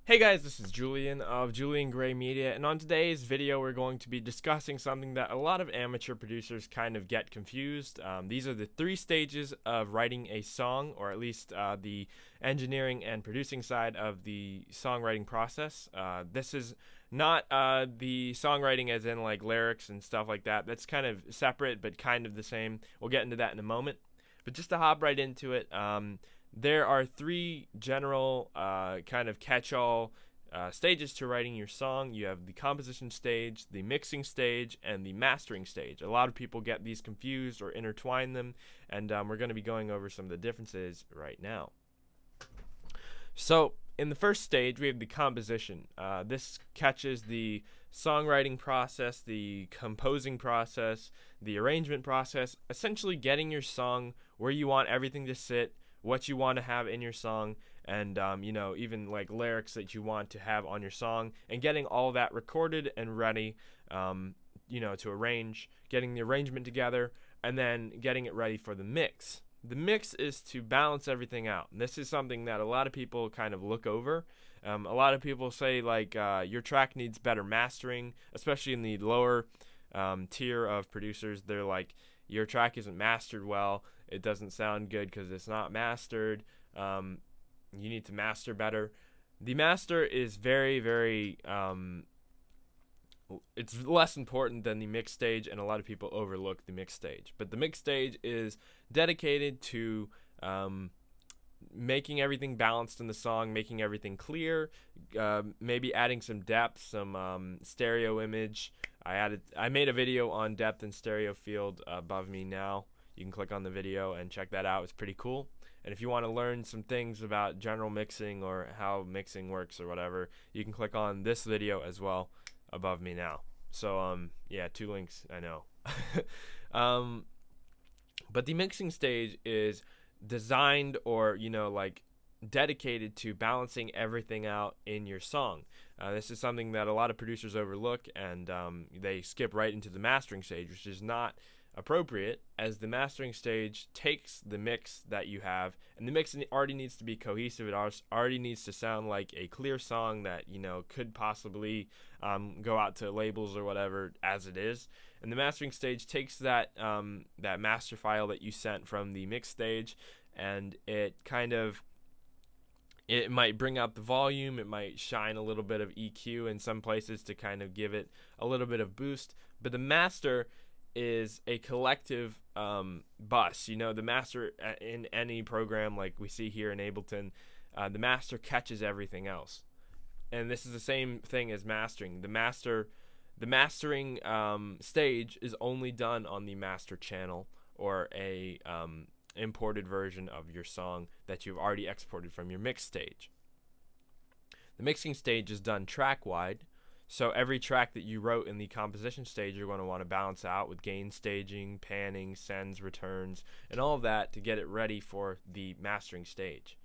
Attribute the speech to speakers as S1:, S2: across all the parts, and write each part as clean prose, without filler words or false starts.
S1: Hey guys, this is Julian of Julian Gray Media, and on today's video we're going to be discussing something that a lot of amateur producers kind of get confused. These are the three stages of writing a song, or at least the engineering and producing side of the songwriting process. This is not the songwriting as in like lyrics and stuff like that. That's kind of separate but kind of the same. We'll get into that in a moment. But just to hop right into it, there are three general kind of catch-all stages to writing your song. You have the composition stage, the mixing stage, and the mastering stage. A lot of people get these confused or intertwine them, and we're going to be going over some of the differences right now. So in the first stage, we have the composition. This catches the songwriting process, the composing process, the arrangement process, essentially getting your song where you want everything to sit, what you want to have in your song, and even like lyrics that you want to have on your song, and getting all that recorded and ready to arrange, getting the arrangement together, and then getting it ready for the mix. The mix is to balance everything out, and this is something that a lot of people kind of look over. A lot of people say like your track needs better mastering, especially in the lower tier of producers. They're like, your track isn't mastered well, it doesn't sound good because it's not mastered, you need to master better. The master is very it's less important than the mix stage, and a lot of people overlook the mix stage. But the mix stage is dedicated to making everything balanced in the song, making everything clear, maybe adding some depth, some stereo image. I made a video on depth and stereo field above me now. You can click on the video and check that out. It's pretty cool. And if you want to learn some things about general mixing or how mixing works or whatever, you can click on this video as well above me now. So yeah, two links, I know. But the mixing stage is designed or dedicated to balancing everything out in your song. This is something that a lot of producers overlook, and they skip right into the mastering stage, which is not appropriate, as the mastering stage takes the mix that you have, and the mix already needs to be cohesive. It already needs to sound like a clear song that could possibly go out to labels or whatever as it is. And the mastering stage takes that that master file that you sent from the mix stage, and it might bring out the volume, it might shine a little bit of EQ in some places to kind of give it a little bit of boost. But the master is a collective bus. The master in any program like we see here in Ableton, the master catches everything else. And this is the same thing as mastering. The mastering stage is only done on the master channel, or a imported version of your song that you've already exported from your mix stage. The mixing stage is done track wide, so every track that you wrote in the composition stage you're going to want to balance out with gain staging, panning, sends, returns, and all of that to get it ready for the mastering stage.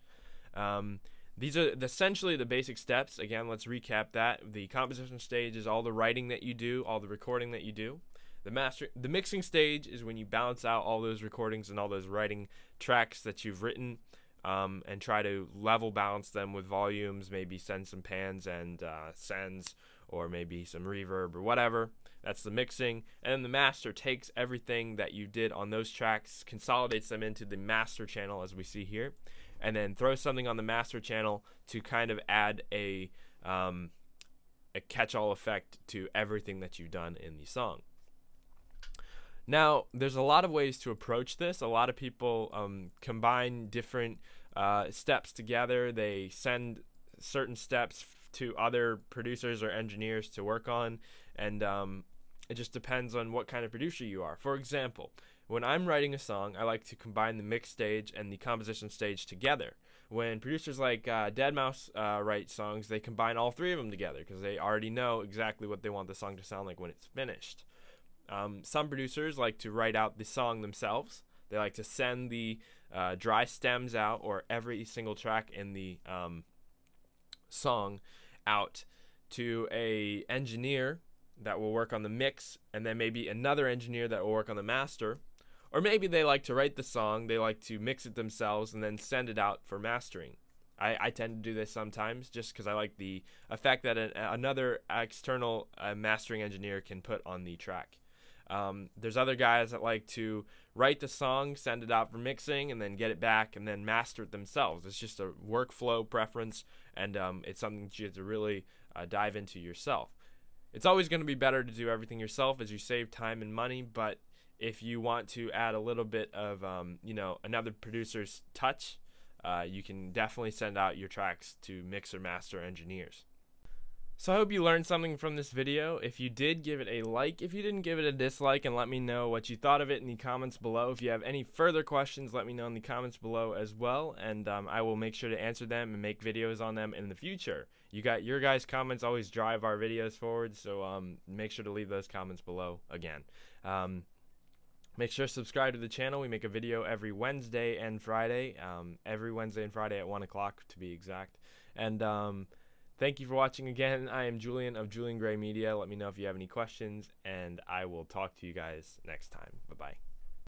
S1: These are essentially the basic steps. Again, let's recap that. The composition stage is all the writing that you do, all the recording that you do. The mixing stage is when you balance out all those recordings and all those writing tracks that you've written, and try to level balance them with volumes, maybe send some pans and sends, or maybe some reverb or whatever. That's the mixing. And then the master takes everything that you did on those tracks, consolidates them into the master channel as we see here, and then throws something on the master channel to kind of add a catch-all effect to everything that you've done in the song. Now, there's a lot of ways to approach this. A lot of people combine different steps together. They send certain steps to other producers or engineers to work on, and it just depends on what kind of producer you are. For example, when I'm writing a song, I like to combine the mix stage and the composition stage together. When producers like deadmau5 write songs, they combine all three of them together because they already know exactly what they want the song to sound like when it's finished. Some producers like to write out the song themselves. They like to send the dry stems out, or every single track in the song, out to a engineer that will work on the mix, and then maybe another engineer that will work on the master. Or maybe they like to write the song, they like to mix it themselves, and then send it out for mastering. I tend to do this sometimes just because I like the effect that another external mastering engineer can put on the track. There's other guys that like to write the song, send it out for mixing, and then get it back and then master it themselves. It's just a workflow preference, and it's something that you have to really dive into yourself. It's always going to be better to do everything yourself as you save time and money, but if you want to add a little bit of another producer's touch, you can definitely send out your tracks to mix or master engineers. So I hope you learned something from this video. If you did, give it a like. If you didn't, give it a dislike, and let me know what you thought of it in the comments below. If you have any further questions, let me know in the comments below as well, and I will make sure to answer them and make videos on them in the future. Your guys' comments always drive our videos forward, so make sure to leave those comments below again. Make sure to subscribe to the channel. We make a video every Wednesday and Friday, every Wednesday and Friday at 1 o'clock to be exact. And thank you for watching again. I am Julian of Julian Gray Media. Let me know if you have any questions, and I will talk to you guys next time. Bye-bye.